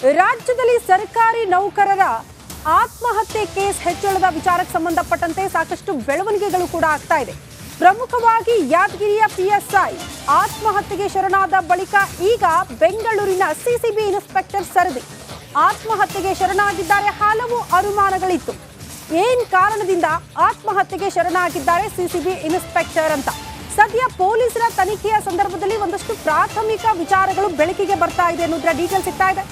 ರಾಜ್ಯದಲ್ಲಿ ಸರ್ಕಾರಿ ನೌಕರರ ಆತ್ಮಹತ್ಯೆ ಕೇಸ್ ಹೆಚ್ಚಳದ ವಿಚಾರಕ್ಕೆ ಸಂಬಂಧಪಟ್ಟಂತೆ ಸಾಕಷ್ಟು ಬೆಳವಣಿಗೆಗಳು ಕೂಡ ಆಗ್ತಾ ಇದೆ. ಪ್ರಮುಖವಾಗಿ ಯಾದಗಿರಿಯ ಪಿಎಸ್ಐ ಆತ್ಮಹತ್ಯೆಗೆ ಶರಣಾದ ಬಳಿಕ ಈಗ ಬೆಂಗಳೂರಿನ ಸಿಸಿಬಿ ಇನ್ಸ್ಪೆಕ್ಟರ್ ಸರದಿ ಆತ್ಮಹತ್ಯೆಗೆ ಶರಣಾಗಿದ್ದಾರೆ. ಹಲವು ಅನುಮಾನಗಳಿತ್ತು. ಏನ್ ಕಾರಣದಿಂದ ಆತ್ಮಹತ್ಯೆಗೆ ಶರಣಾಗಿದ್ದಾರೆ ಸಿಸಿಬಿ ಇನ್ಸ್ಪೆಕ್ಟರ್ ಅಂತ ಸದ್ಯ ಪೊಲೀಸರ ತನಿಖೆಯ ಸಂದರ್ಭದಲ್ಲಿ ಒಂದಷ್ಟು ಪ್ರಾಥಮಿಕ ವಿಚಾರಗಳು ಬೆಳಕಿಗೆ ಬರ್ತಾ ಇದೆ ಅನ್ನೋದರ ಡೀಟೇಲ್ ಸಿಗ್ತಾ ಇದೆ.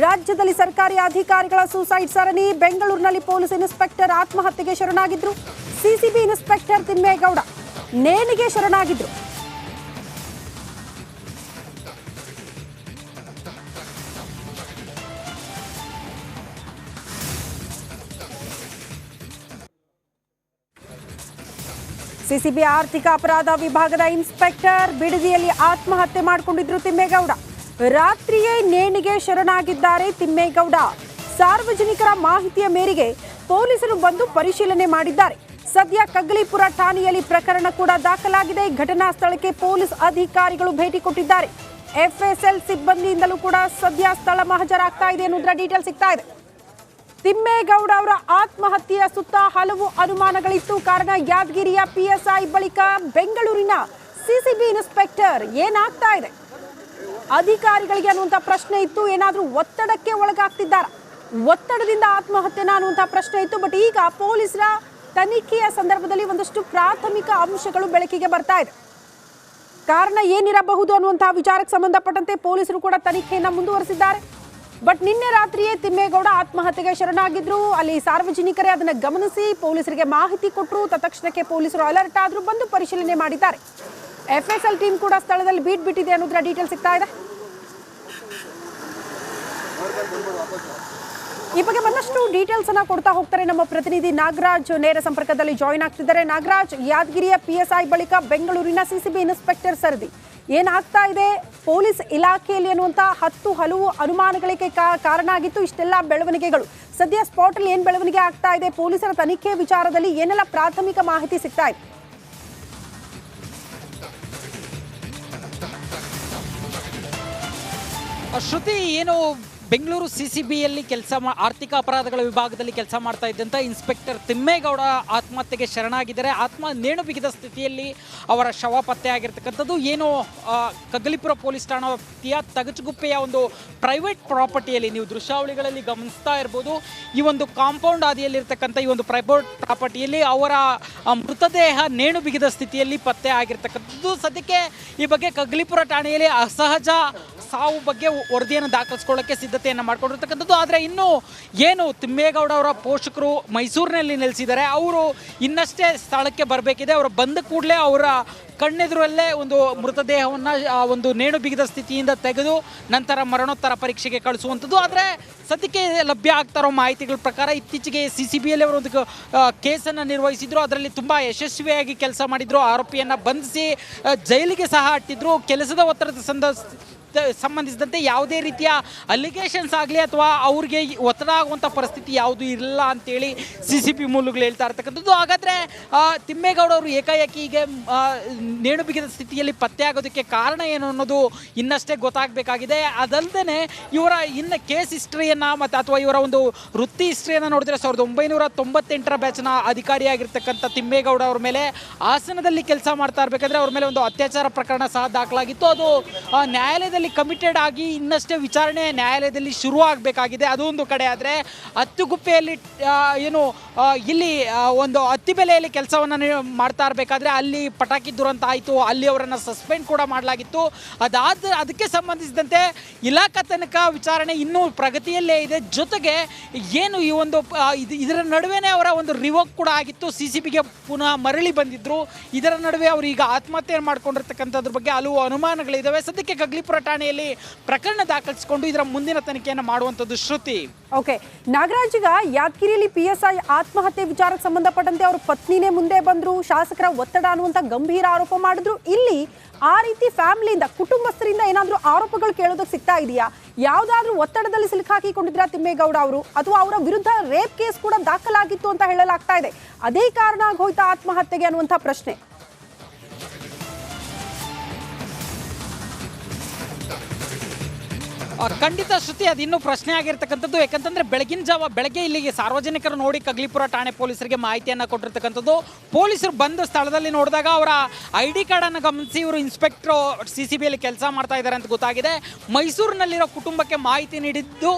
ರಾಜ್ಯದಲ್ಲಿ ಸರ್ಕಾರಿ ಅಧಿಕಾರಿಗಳ ಸೂಸೈಡ್ ಸರಣಿ. ಬೆಂಗಳೂರಿನಲ್ಲಿ ಪೊಲೀಸ್ ಇನ್ಸ್ಪೆಕ್ಟರ್ ಆತ್ಮಹತ್ಯೆಗೆ ಶರಣಾಗಿದ್ರು. ಸಿಸಿಬಿ ಇನ್ಸ್ಪೆಕ್ಟರ್ ತಿಮ್ಮೇಗೌಡ ನೇಣಿಗೆ ಶರಣಾಗಿದ್ರು. ಸಿಸಿಬಿ ಆರ್ಥಿಕ ಅಪರಾಧ ವಿಭಾಗದ ಇನ್ಸ್ಪೆಕ್ಟರ್ ಬಿಡದಿಯಲ್ಲಿ ಆತ್ಮಹತ್ಯೆ ಮಾಡಿಕೊಂಡಿದ್ರು ತಿಮ್ಮೇಗೌಡ. ರಾತ್ರಿಯೇ ನೇಣಿಗೆ ಶರಣಾಗಿದ್ದಾರೆ ತಿಮ್ಮೇಗೌಡ. ಸಾರ್ವಜನಿಕರ ಮಾಹಿತಿಯ ಮೇರೆಗೆ ಪೊಲೀಸರು ಬಂದು ಪರಿಶೀಲನೆ ಮಾಡಿದ್ದಾರೆ. ಸದ್ಯ ಕಗ್ಲಿಪುರ ಠಾಣೆಯಲ್ಲಿ ಪ್ರಕರಣ ಕೂಡ ದಾಖಲಾಗಿದೆ. ಘಟನಾ ಸ್ಥಳಕ್ಕೆ ಪೊಲೀಸ್ ಅಧಿಕಾರಿಗಳು ಭೇಟಿ ಕೊಟ್ಟಿದ್ದಾರೆ. ಎಫ್ಎಸ್ಎಲ್ ಸಿಬ್ಬಂದಿಯಿಂದಲೂ ಕೂಡ ಸದ್ಯ ಸ್ಥಳ ಮಹಜರಾಗ್ತಾ ಇದೆ ಅನ್ನೋದರ ಡೀಟೇಲ್ ಸಿಗ್ತಾ ಇದೆ. ತಿಮ್ಮೇಗೌಡ ಅವರ ಆತ್ಮಹತ್ಯೆಯ ಸುತ್ತ ಹಲವು ಅನುಮಾನಗಳಿತ್ತು. ಕಾರಣ ಯಾದಗಿರಿಯ ಪಿಎಸ್ಐ ಬಳಿಕ ಬೆಂಗಳೂರಿನ ಸಿಸಿಬಿ ಇನ್ಸ್ಪೆಕ್ಟರ್ ಏನಾಗ್ತಾ ಇದೆ, ಅಧಿಕಾರಿಗಳಿಗೆ ಅನ್ನುವಂಥ ಪ್ರಶ್ನೆ ಇತ್ತು. ಏನಾದರೂ ಒತ್ತಡಕ್ಕೆ ಒಳಗಾಗ್ತಿದ್ದಾರ, ಒತ್ತಡದಿಂದ ಆತ್ಮಹತ್ಯೆನ ಅನ್ನುವಂಥ ಪ್ರಶ್ನೆ ಇತ್ತು. ಬಟ್ ಈಗ ಪೊಲೀಸರ ತನಿಖೆಯ ಸಂದರ್ಭದಲ್ಲಿ ಒಂದಷ್ಟು ಪ್ರಾಥಮಿಕ ಅಂಶಗಳು ಬೆಳಕಿಗೆ ಬರ್ತಾ ಇದೆ. ಕಾರಣ ಏನಿರಬಹುದು ಅನ್ನುವಂತಹ ವಿಚಾರಕ್ಕೆ ಸಂಬಂಧಪಟ್ಟಂತೆ ಪೊಲೀಸರು ಕೂಡ ತನಿಖೆಯನ್ನ ಮುಂದುವರೆಸಿದ್ದಾರೆ. ಬಟ್ ನಿನ್ನೆ ರಾತ್ರಿಯೇ ತಿಮ್ಮೇಗೌಡ ಆತ್ಮಹತ್ಯೆಗೆ ಶರಣಾಗಿದ್ರು. ಅಲ್ಲಿ ಸಾರ್ವಜನಿಕರೇ ಅದನ್ನು ಗಮನಿಸಿ ಪೊಲೀಸರಿಗೆ ಮಾಹಿತಿ ಕೊಟ್ಟರು. ತಕ್ಷಣಕ್ಕೆ ಪೊಲೀಸರು ಅಲರ್ಟ್ ಆದ್ರು, ಬಂದು ಪರಿಶೀಲನೆ ಮಾಡಿದ್ದಾರೆ. ಎಫ್ಎಸ್ಎಲ್ ಟೀಮ್ ಕೂಡ ಸ್ಥಳದಲ್ಲಿ ಬೀಟ್ ಬಿಟ್ಟಿದೆ ಅನ್ನೋದರ ಡೀಟೇಲ್ ಸಿಗ್ತಾ ಇದೆ. ಈ ಬಗ್ಗೆ ಮತ್ತಷ್ಟು ಡೀಟೇಲ್ಸ್ ಅನ್ನ ಕೊಡ್ತಾ ಹೋಗ್ತಾರೆ ನಮ್ಮ ಪ್ರತಿನಿಧಿ ನಾಗರಾಜ್. ನೇರ ಸಂಪರ್ಕದಲ್ಲಿ ಜಾಯಿನ್ ಆಗ್ತಿದ್ದಾರೆ. ನಾಗರಾಜ್, ಯಾದಗಿರಿಯ ಪಿಎಸ್ಐ ಬಳಿಕ ಬೆಂಗಳೂರಿನ ಸಿಸಿಬಿ ಇನ್ಸ್ಪೆಕ್ಟರ್ ಸರದಿ ಏನಾಗ್ತಾ ಇದೆ ಪೊಲೀಸ್ ಇಲಾಖೆಯಲ್ಲಿ ಅನ್ನುವಂಥ ಹಲವು ಅನುಮಾನಗಳಿಗೆ ಕಾರಣ ಆಗಿತ್ತು ಇಷ್ಟೆಲ್ಲ ಬೆಳವಣಿಗೆಗಳು. ಸದ್ಯ ಸ್ಪಾಟ್ ಅಲ್ಲಿ ಏನ್ ಬೆಳವಣಿಗೆ ಆಗ್ತಾ ಇದೆ, ಪೊಲೀಸರ ತನಿಖೆ ವಿಚಾರದಲ್ಲಿ ಏನೆಲ್ಲ ಪ್ರಾಥಮಿಕ ಮಾಹಿತಿ ಸಿಗ್ತಾ ಇದೆ? ಶ್ರುತಿ, ಏನು ಬೆಂಗಳೂರು ಸಿಸಿಬಿಯಲ್ಲಿ ಆರ್ಥಿಕ ಅಪರಾಧಗಳ ವಿಭಾಗದಲ್ಲಿ ಕೆಲಸ ಮಾಡ್ತಾ ಇದ್ದಂಥ ಇನ್ಸ್ಪೆಕ್ಟರ್ ತಿಮ್ಮೇಗೌಡ ಆತ್ಮಹತ್ಯೆಗೆ ಶರಣಾಗಿದ್ದಾರೆ. ನೇಣು ಬಿಗಿದ ಸ್ಥಿತಿಯಲ್ಲಿ ಅವರ ಶವ ಪತ್ತೆ ಆಗಿರ್ತಕ್ಕಂಥದ್ದು. ಏನು ಕಗ್ಲಿಪುರ ಪೊಲೀಸ್ ಠಾಣಾ ವ್ಯಾಪ್ತಿಯ ತಗಚುಗುಪ್ಪೆಯ ಒಂದು ಪ್ರೈವೇಟ್ ಪ್ರಾಪರ್ಟಿಯಲ್ಲಿ ನೀವು ದೃಶ್ಯಾವಳಿಗಳಲ್ಲಿ ಗಮನಿಸ್ತಾ ಇರ್ಬೋದು. ಈ ಒಂದು ಕಾಂಪೌಂಡ್ ಆದಿಯಲ್ಲಿರ್ತಕ್ಕಂಥ ಈ ಒಂದು ಪ್ರೈವೇಟ್ ಪ್ರಾಪರ್ಟಿಯಲ್ಲಿ ಅವರ ಮೃತದೇಹ ನೇಣು ಬಿಗಿದ ಸ್ಥಿತಿಯಲ್ಲಿ ಪತ್ತೆ ಆಗಿರ್ತಕ್ಕಂಥದ್ದು. ಸದ್ಯಕ್ಕೆ ಈ ಬಗ್ಗೆ ಕಗ್ಲಿಪುರ ಠಾಣೆಯಲ್ಲಿ ಅಸಹಜ ಸಾವು ಬಗ್ಗೆ ವರದಿಯನ್ನು ದಾಖಲಿಸ್ಕೊಳ್ಳೋಕ್ಕೆ ಸಿದ್ಧತೆಯನ್ನು ಮಾಡ್ಕೊಂಡಿರ್ತಕ್ಕಂಥದ್ದು. ಆದರೆ ಇನ್ನು ಏನು ತಿಮ್ಮೇಗೌಡ ಅವರ ಪೋಷಕರು ಮೈಸೂರಿನಲ್ಲಿ ನೆಲೆಸಿದ್ದಾರೆ, ಅವರು ಇನ್ನಷ್ಟೇ ಸ್ಥಳಕ್ಕೆ ಬರಬೇಕಿದೆ. ಅವರು ಬಂದ ಕೂಡಲೇ ಅವರ ಕಣ್ಣೆದುರಲ್ಲೇ ಒಂದು ಮೃತದೇಹವನ್ನು ಒಂದು ನೇಣು ಬಿಗಿದ ಸ್ಥಿತಿಯಿಂದ ತೆಗೆದು ನಂತರ ಮರಣೋತ್ತರ ಪರೀಕ್ಷೆಗೆ ಕಳಿಸುವಂಥದ್ದು. ಆದರೆ ಸದ್ಯಕ್ಕೆ ಲಭ್ಯ ಆಗ್ತಾ ಇರೋ ಮಾಹಿತಿಗಳ ಪ್ರಕಾರ ಇತ್ತೀಚೆಗೆ ಸಿಸಿಬಿಯಲ್ಲಿ ಅವರು ಒಂದು ಕೇಸನ್ನು ನಿರ್ವಹಿಸಿದ್ರು. ಅದರಲ್ಲಿ ತುಂಬ ಯಶಸ್ವಿಯಾಗಿ ಕೆಲಸ ಮಾಡಿದ್ರು. ಆರೋಪಿಯನ್ನು ಬಂಧಿಸಿ ಜೈಲಿಗೆ ಸಹ ಅಟ್ಟಿದ್ರು. ಕೆಲಸದ ಒತ್ತಡದ ಸಂಬಂಧಿಸಿದಂತೆ ಯಾವುದೇ ರೀತಿಯ ಅಲಿಗೇಷನ್ಸ್ ಆಗಲಿ ಅಥವಾ ಅವ್ರಿಗೆ ಒತ್ತಡ ಆಗುವಂಥ ಪರಿಸ್ಥಿತಿ ಯಾವುದೂ ಇಲ್ಲ ಅಂತೇಳಿ ಸಿಸಿಬಿ ಮೂಲಗಳು ಹೇಳ್ತಾ ಇರ್ತಕ್ಕಂಥದ್ದು. ಹಾಗಾದರೆ ತಿಮ್ಮೇಗೌಡ ಅವರು ಏಕಾಏಕಿ ಹೀಗೆ ನೇಣು ಬಿಗಿದ ಸ್ಥಿತಿಯಲ್ಲಿ ಪತ್ತೆ ಆಗೋದಕ್ಕೆ ಕಾರಣ ಏನು ಅನ್ನೋದು ಇನ್ನಷ್ಟೇ ಗೊತ್ತಾಗಬೇಕಾಗಿದೆ. ಅದಲ್ಲದೆ ಇವರ ಇನ್ನು ಕೇಸ್ ಹಿಸ್ಟ್ರಿಯನ್ನು ಮತ್ತು ಅಥವಾ ಇವರ ಒಂದು ವೃತ್ತಿ ಹಿಸ್ಟ್ರಿಯನ್ನು ನೋಡಿದ್ರೆ 1998ರ ಬ್ಯಾಚ್ನ ಅಧಿಕಾರಿಯಾಗಿರ್ತಕ್ಕಂಥ ತಿಮ್ಮೇಗೌಡ ಅವ್ರ ಮೇಲೆ ಹಾಸನದಲ್ಲಿ ಕೆಲಸ ಮಾಡ್ತಾ ಇರಬೇಕಾದ್ರೆ ಅವ್ರ ಮೇಲೆ ಒಂದು ಅತ್ಯಾಚಾರ ಪ್ರಕರಣ ಸಹ ದಾಖಲಾಗಿತ್ತು. ಅದು ನ್ಯಾಯಾಲಯದಲ್ಲಿ ಕಮಿಟೆಡ್ ಆಗಿ ಇನ್ನಷ್ಟೇ ವಿಚಾರಣೆ ನ್ಯಾಯಾಲಯದಲ್ಲಿ ಶುರು ಆಗಬೇಕಾಗಿದೆ. ಅದು ಒಂದು ಕಡೆ. ಆದರೆ ಹತ್ತುಗುಪ್ಪೆಯಲ್ಲಿ ಏನು ಇಲ್ಲಿ ಒಂದು ಅತ್ತಿಬೆಲೆಯಲ್ಲಿ ಕೆಲಸವನ್ನು ಮಾಡ್ತಾ ಇರಬೇಕಾದ್ರೆ ಅಲ್ಲಿ ಪಟಾಕಿ ದುರಂತ ಆಯಿತು. ಅಲ್ಲಿ ಅವರನ್ನು ಸಸ್ಪೆಂಡ್ ಕೂಡ ಮಾಡಲಾಗಿತ್ತು. ಅದಕ್ಕೆ ಸಂಬಂಧಿಸಿದಂತೆ ಇಲಾಖಾ ತನಿಖಾ ವಿಚಾರಣೆ ಇನ್ನೂ ಪ್ರಗತಿಯಲ್ಲೇ ಇದೆ. ಜೊತೆಗೆ ಏನು ಈ ಒಂದು ಇದರ ನಡುವೆನೇ ಅವರ ಒಂದು ರಿವೋಕ್ ಕೂಡ ಆಗಿತ್ತು. ಸಿಸಿಬಿಗೆ ಪುನಃ ಮರಳಿ ಬಂದಿದ್ರು. ಇದರ ನಡುವೆ ಅವರು ಈಗ ಆತ್ಮಹತ್ಯೆ ಮಾಡ್ಕೊಂಡಿರ್ತಕ್ಕಂಥದ್ರ ಬಗ್ಗೆ ಹಲವು ಅನುಮಾನಗಳಿದ್ದಾವೆ. ಸದ್ಯಕ್ಕೆ ಕಗ್ಲಿಪುರ ಠಾಣೆಯಲ್ಲಿ ಪ್ರಕರಣ ದಾಖಲಿಸಿಕೊಂಡು ಇದರ ಮುಂದಿನ ತನಿಖೆಯನ್ನು ಮಾಡುವಂಥದ್ದು. ಶ್ರುತಿ, ಓಕೆ ನಾಗರಾಜ್, ಈಗ ಯಾದಗಿರಿಯಲ್ಲಿ ಪಿಎಸ್ಐ ಆತ್ಮಹತ್ಯೆ ವಿಚಾರಕ್ಕೆ ಸಂಬಂಧಪಟ್ಟಂತೆ ಅವ್ರ ಪತ್ನಿನೇ ಮುಂದೆ ಬಂದ್ರು, ಶಾಸಕರ ಒತ್ತಡ ಅನ್ನುವಂಥ ಗಂಭೀರ ಆರೋಪ ಮಾಡಿದ್ರು. ಇಲ್ಲಿ ಆ ರೀತಿ ಫ್ಯಾಮಿಲಿಯಿಂದ ಕುಟುಂಬಸ್ಥರಿಂದ ಏನಾದರೂ ಆರೋಪಗಳು ಕೇಳೋದಕ್ಕೆ ಸಿಗ್ತಾ ಇದೆಯಾ? ಯಾವುದಾದ್ರೂ ಒತ್ತಡದಲ್ಲಿ ಸಿಲುಕಾಕಿಕೊಂಡಿದ್ರ ತಿಮ್ಮೇಗೌಡ ಅವರು, ಅಥವಾ ಅವರ ವಿರುದ್ಧ ರೇಪ್ ಕೇಸ್ ಕೂಡ ದಾಖಲಾಗಿತ್ತು ಅಂತ ಹೇಳಲಾಗ್ತಾ ಇದೆ. ಅದೇ ಕಾರಣ ಆಗೋಯ್ತಾ ಆತ್ಮಹತ್ಯೆಗೆ ಅನ್ನುವಂಥ ಪ್ರಶ್ನೆ. ಖಂಡಿತ ಶ್ರುತಿ, ಅದು ಇನ್ನೂ ಪ್ರಶ್ನೆ ಆಗಿರ್ತಕ್ಕಂಥದ್ದು. ಯಾಕಂತಂದ್ರೆ ಬೆಳಗ್ಗೆ ಇಲ್ಲಿಗೆ ಸಾರ್ವಜನಿಕರು ನೋಡಿ ಕಗ್ಲಿಪುರ ಠಾಣೆ ಪೊಲೀಸರಿಗೆ ಮಾಹಿತಿಯನ್ನು ಕೊಟ್ಟಿರ್ತಕ್ಕಂಥದ್ದು. ಪೊಲೀಸರು ಬಂದು ಸ್ಥಳದಲ್ಲಿ ನೋಡಿದಾಗ ಅವರ ID ಕಾರ್ಡನ್ನು ಗಮನಿಸಿ ಇವರು ಇನ್ಸ್ಪೆಕ್ಟ್ರು CCBಯಲ್ಲಿ ಕೆಲಸ ಮಾಡ್ತಾ ಇದ್ದಾರೆ ಅಂತ ಗೊತ್ತಾಗಿದೆ. ಮೈಸೂರಿನಲ್ಲಿರೋ ಕುಟುಂಬಕ್ಕೆ ಮಾಹಿತಿ ನೀಡಿದ್ದು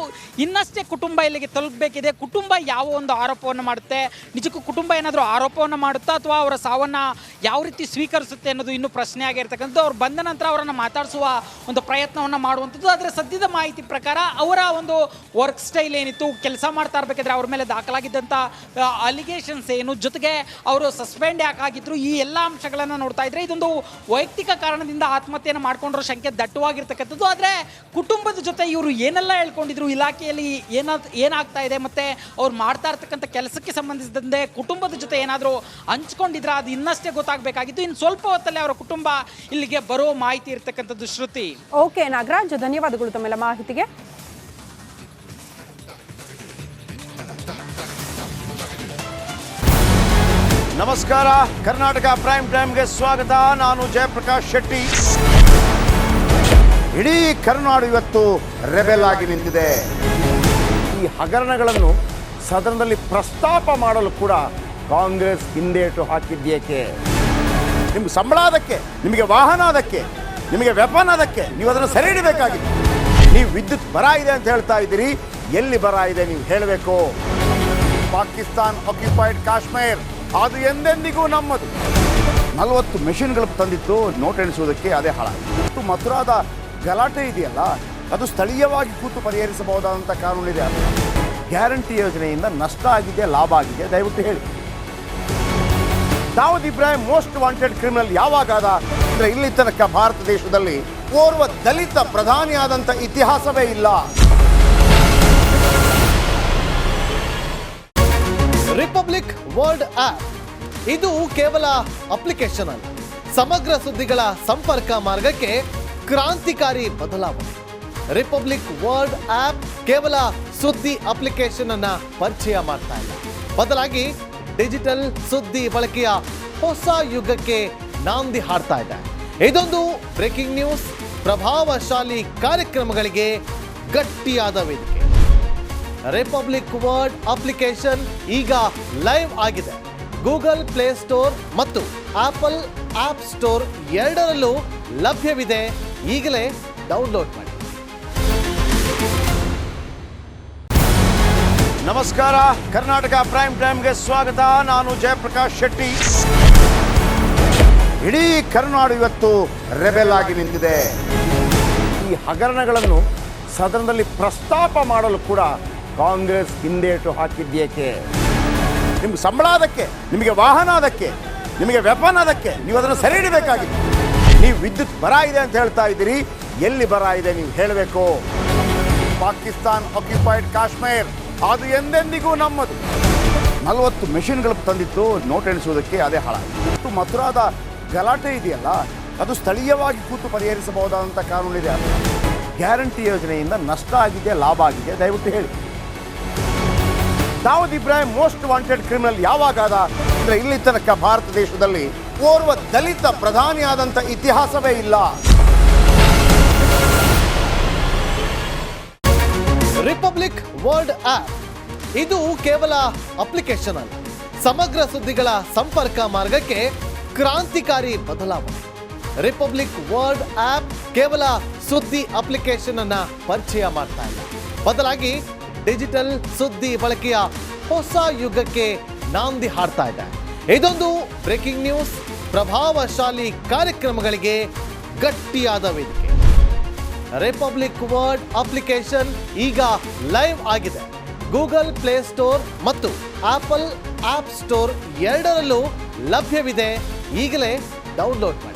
ಇನ್ನಷ್ಟೇ ಕುಟುಂಬ ಇಲ್ಲಿಗೆ ತಲುಪಬೇಕಿದೆ. ಕುಟುಂಬ ಯಾವ ಒಂದು ಆರೋಪವನ್ನು ಮಾಡುತ್ತೆ, ನಿಜಕ್ಕೂ ಕುಟುಂಬ ಏನಾದರೂ ಆರೋಪವನ್ನು ಮಾಡುತ್ತಾ ಅಥವಾ ಅವರ ಸಾವನ್ನು ಯಾವ ರೀತಿ ಸ್ವೀಕರಿಸುತ್ತೆ ಅನ್ನೋದು ಇನ್ನೂ ಪ್ರಶ್ನೆ ಆಗಿರ್ತಕ್ಕಂಥದ್ದು. ಅವ್ರು ಬಂದ ನಂತರ ಅವರನ್ನು ಮಾತಾಡಿಸುವ ಒಂದು ಪ್ರಯತ್ನವನ್ನು ಮಾಡುವಂಥದ್ದು. ಆದರೆ ಸದ್ಯದ ಮಾಹಿತಿ ಪ್ರಕಾರ ಅವರ ಒಂದು ವರ್ಕ್ ಸ್ಟೈಲ್ ಏನಿತ್ತು, ಕೆಲಸ ಮಾಡ್ತಾ ಇರಬೇಕಾದ್ರೆ ಅವ್ರ ಮೇಲೆ ದಾಖಲಾಗಿದ್ದಂಥ ಅಲಿಗೇಷನ್ಸ್ ಏನು, ಜೊತೆಗೆ ಅವರು ಸಸ್ಪೆಂಡ್ ಯಾಕಾಗಿದ್ರು, ಈ ಎಲ್ಲ ಅಂಶಗಳನ್ನು ನೋಡ್ತಾ ಇದ್ರೆ ಇದೊಂದು ವೈಯಕ್ತಿಕ ಕಾರಣದಿಂದ ಆತ್ಮಹತ್ಯೆಯನ್ನು ಮಾಡ್ಕೊಂಡಿರೋ ಶಂಕೆ ದಟ್ಟವಾಗಿರ್ತಕ್ಕಂಥದ್ದು. ಆದರೆ ಕುಟುಂಬದ ಜೊತೆ ಇವರು ಏನೆಲ್ಲ ಹೇಳ್ಕೊಂಡಿದ್ರು, ಇಲಾಖೆಯಲ್ಲಿ ಏನಾಗ್ತಾ ಇದೆ, ಮತ್ತು ಅವ್ರು ಮಾಡ್ತಾ ಇರ್ತಕ್ಕಂಥ ಕೆಲಸಕ್ಕೆ ಸಂಬಂಧಿಸಿದಂತೆ ಕುಟುಂಬದ ಜೊತೆ ಏನಾದರೂ ಹಂಚ್ಕೊಂಡಿದ್ರೆ ಅದು ಇನ್ನಷ್ಟೇ ಗೊತ್ತಾಗಬೇಕಾಗಿತ್ತು. ಇನ್ನು ಸ್ವಲ್ಪ ಹೊತ್ತಲ್ಲಿ ಅವರ ಕುಟುಂಬ ಇಲ್ಲಿಗೆ ಬರೋ ಮಾಹಿತಿ ಇರ್ತಕ್ಕಂಥದ್ದು. ಶ್ರುತಿ. ಓಕೆ ನಾಗರಾಜ್, ಧನ್ಯವಾದಗಳು ತಮ್ಮೆಲ್ಲ ಮಾಹಿತಿಗೆ. ನಮಸ್ಕಾರ, ಕರ್ನಾಟಕ ಪ್ರೈಮ್ ಟೈಮ್ಗೆ ಸ್ವಾಗತ. ನಾನು ಜಯಪ್ರಕಾಶ್ ಶೆಟ್ಟಿ. ಇಡೀ ಕರ್ನಾಡು ಇವತ್ತು ರೆಬೆಲ್ ಆಗಿ ನಿಂತಿದೆ. ಈ ಹಗರಣಗಳನ್ನು ಸದನದಲ್ಲಿ ಪ್ರಸ್ತಾಪ ಮಾಡಲು ಕೂಡ ಕಾಂಗ್ರೆಸ್ ಹಿಂದೇಟು ಹಾಕಿದ್ದೇಕೆ? ನಿಮ್ಗೆ ಸಂಬಳ ಅದಕ್ಕೆ, ನಿಮಗೆ ವಾಹನ ಅದಕ್ಕೆ, ನಿಮಗೆ ವೆಪನ್ ಅದಕ್ಕೆ, ನೀವು ಅದನ್ನು ಸೆರೆ ಹಿಡಿಬೇಕಾಗಿತ್ತು. ನೀವು ವಿದ್ಯುತ್ ಬರ ಇದೆ ಅಂತ ಹೇಳ್ತಾ ಇದ್ದೀರಿ, ಎಲ್ಲಿ ಬರ ಇದೆ ನೀವು ಹೇಳಬೇಕು. ಪಾಕಿಸ್ತಾನ್ ಆಕ್ಯುಪೈಡ್ ಕಾಶ್ಮೀರ್ ಅದು ಎಂದೆಂದಿಗೂ ನಮ್ಮದು. 40 ಮೆಷಿನ್ಗಳು ತಂದಿತ್ತು ನೋಟ್ ಎಣಿಸುವುದಕ್ಕೆ, ಅದೇ ಹಾಳಾಗಿದೆ. ಮಥುರಾದ ಗಲಾಟೆ ಇದೆಯಲ್ಲ, ಅದು ಸ್ಥಳೀಯವಾಗಿ ಕೂತು ಪರಿಹರಿಸಬಹುದಾದಂಥ ಕಾನೂನಿದೆ. ಗ್ಯಾರಂಟಿ ಯೋಜನೆಯಿಂದ ನಷ್ಟ ಆಗಿದೆ, ಲಾಭ ಆಗಿದೆ, ದಯವಿಟ್ಟು ಹೇಳಿ. Dawood Ibrahim most wanted criminal ಯಾವಾಗಾದ ಅಂದರೆ ಇಲ್ಲಿ ತನಕ ಭಾರತ ದೇಶದಲ್ಲಿ ಓರ್ವ ದಲಿತ ಪ್ರಧಾನಿಯಾದಂಥ ಇತಿಹಾಸವೇ ಇಲ್ಲ. ರಿಪಬ್ಲಿಕ್ ವರ್ಲ್ಡ್ ಆಪ್ ಇದು ಕೇವಲ ಅಪ್ಲಿಕೇಶನ್ ಅಲ್ಲ, ಸಮಗ್ರ ಸುದ್ದಿಗಳ ಸಂಪರ್ಕ ಮಾರ್ಗಕ್ಕೆ ಕ್ರಾಂತಿಕಾರಿ ಬದಲಾವಣೆ. ರಿಪಬ್ಲಿಕ್ ವರ್ಲ್ಡ್ ಆಪ್ ಕೇವಲ ಸುದ್ದಿ ಅಪ್ಲಿಕೇಶನ್ ಅನ್ನ ಪರಿಚಯ ಮಾಡ್ತಾ ಇಲ್ಲ, ಬದಲಾಗಿ ಡಿಜಿಟಲ್ ಸುದ್ದಿ ಬಳಕೆಯ ಹೊಸ ಯುಗಕ್ಕೆ ನಾಂದಿ ಹಾಡ್ತಾ ಇದೆ. ಇದೊಂದು ಬ್ರೇಕಿಂಗ್ ನ್ಯೂಸ್, ಪ್ರಭಾವಶಾಲಿ ಕಾರ್ಯಕ್ರಮಗಳಿಗೆ ಗಟ್ಟಿಯಾದ ವೇದಿಕೆ. ರಿಪಬ್ಲಿಕ್ ವರ್ಲ್ಡ್ ಅಪ್ಲಿಕೇಶನ್ ಈಗ ಲೈವ್ ಆಗಿದೆ. ಗೂಗಲ್ ಪ್ಲೇ ಸ್ಟೋರ್ ಮತ್ತು ಆಪಲ್ ಆಪ್ ಸ್ಟೋರ್ ಎರಡರಲ್ಲೂ ಲಭ್ಯವಿದೆ. ಈಗಲೇ ಡೌನ್ಲೋಡ್ ಮಾಡಿ. ನಮಸ್ಕಾರ, ಕರ್ನಾಟಕ ಪ್ರೈಮ್ ಟೈಮ್ಗೆ ಸ್ವಾಗತ. ನಾನು ಜಯಪ್ರಕಾಶ್ ಶೆಟ್ಟಿ. ಇಡೀ ಕರ್ನಾಡು ಇವತ್ತು ರೆಬೆಲ್ ಆಗಿ ನಿಂತಿದೆ. ಈ ಹಗರಣಗಳನ್ನು ಸದನದಲ್ಲಿ ಪ್ರಸ್ತಾಪ ಮಾಡಲು ಕೂಡ ಕಾಂಗ್ರೆಸ್ ಹಿಂದೇಟು ಹಾಕಿದ್ದೇಕೆ? ನಿಮ್ಗೆ ಸಂಬಳ ಅದಕ್ಕೆ, ನಿಮಗೆ ವಾಹನ ಅದಕ್ಕೆ, ನಿಮಗೆ ವೆಪನ್ ಅದಕ್ಕೆ, ನೀವು ಅದನ್ನು ಸೆರೆ ಹಿಡಿಬೇಕಾಗಿತ್ತು. ನೀವು ವಿದ್ಯುತ್ ಬರ ಇದೆ ಅಂತ ಹೇಳ್ತಾ ಇದ್ದೀರಿ, ಎಲ್ಲಿ ಬರ ಇದೆ ನೀವು ಹೇಳಬೇಕು. ಪಾಕಿಸ್ತಾನ್ ಆಕ್ಯುಪೈಡ್ ಕಾಶ್ಮೀರ್ ಅದು ಎಂದೆಂದಿಗೂ ನಮ್ಮದು. 40 ಮೆಷಿನ್ಗಳು ತಂದಿತ್ತು ನೋಟ್ ಎಣಿಸುವುದಕ್ಕೆ, ಅದೇ ಹಾಳಾಗಿದೆ. ಮಥುರಾದ ಗಲಾಟೆ ಇದೆಯಲ್ಲ, ಅದು ಸ್ಥಳೀಯವಾಗಿ ಕೂತು ಪರಿಹರಿಸಬಹುದಾದಂಥ ಕಾನೂನಿದೆ. ಗ್ಯಾರಂಟಿ ಯೋಜನೆಯಿಂದ ನಷ್ಟ ಆಗಿದೆ, ಲಾಭ ಆಗಿದೆ, ದಯವಿಟ್ಟು ಹೇಳಿ. Dawood Ibrahim most wanted criminal ಯಾವಾಗಾದ ಅಂದರೆ ಇಲ್ಲಿ ತನಕ ಭಾರತ ದೇಶದಲ್ಲಿ ಓರ್ವ ದಲಿತ ಪ್ರಧಾನಿಯಾದಂಥ ಇತಿಹಾಸವೇ ಇಲ್ಲ. ರಿಪಬ್ಲಿಕ್ ವರ್ಲ್ಡ್ ಆಪ್ ಇದು ಕೇವಲ ಅಪ್ಲಿಕೇಶನ್ ಅಲ್ಲ, ಸಮಗ್ರ ಸುದ್ದಿಗಳ ಸಂಪರ್ಕ ಮಾರ್ಗಕ್ಕೆ ಕ್ರಾಂತಿಕಾರಿ ಬದಲಾವಣೆ. ರಿಪಬ್ಲಿಕ್ ವರ್ಲ್ಡ್ ಆಪ್ ಕೇವಲ ಸುದ್ದಿ ಅಪ್ಲಿಕೇಶನ್ ಅನ್ನ ಪರಿಚಯ ಮಾಡ್ತಾ ಇಲ್ಲ, ಬದಲಾಗಿ ಡಿಜಿಟಲ್ ಸುದ್ದಿ ಬಳಕೆಯ ಹೊಸ ಯುಗಕ್ಕೆ ನಾಂದಿ ಹಾಡ್ತಾ ಇದೆ. ಇದೊಂದು ಬ್ರೇಕಿಂಗ್ ನ್ಯೂಸ್, ಪ್ರಭಾವಶಾಲಿ ಕಾರ್ಯಕ್ರಮಗಳಿಗೆ ಗಟ್ಟಿಯಾದ ವೇದಿಕೆ. ರಿಪಬ್ಲಿಕ್ ವರ್ಲ್ಡ್ ಅಪ್ಲಿಕೇಶನ್ ಈಗ ಲೈವ್ ಆಗಿದೆ. ಗೂಗಲ್ ಪ್ಲೇ ಸ್ಟೋರ್ ಮತ್ತು ಆಪಲ್ ಆಪ್ ಸ್ಟೋರ್ ಎರಡರಲ್ಲೂ ಲಭ್ಯವಿದೆ. ಈಗಲೇ ಡೌನ್ಲೋಡ್ ಮಾಡಿ.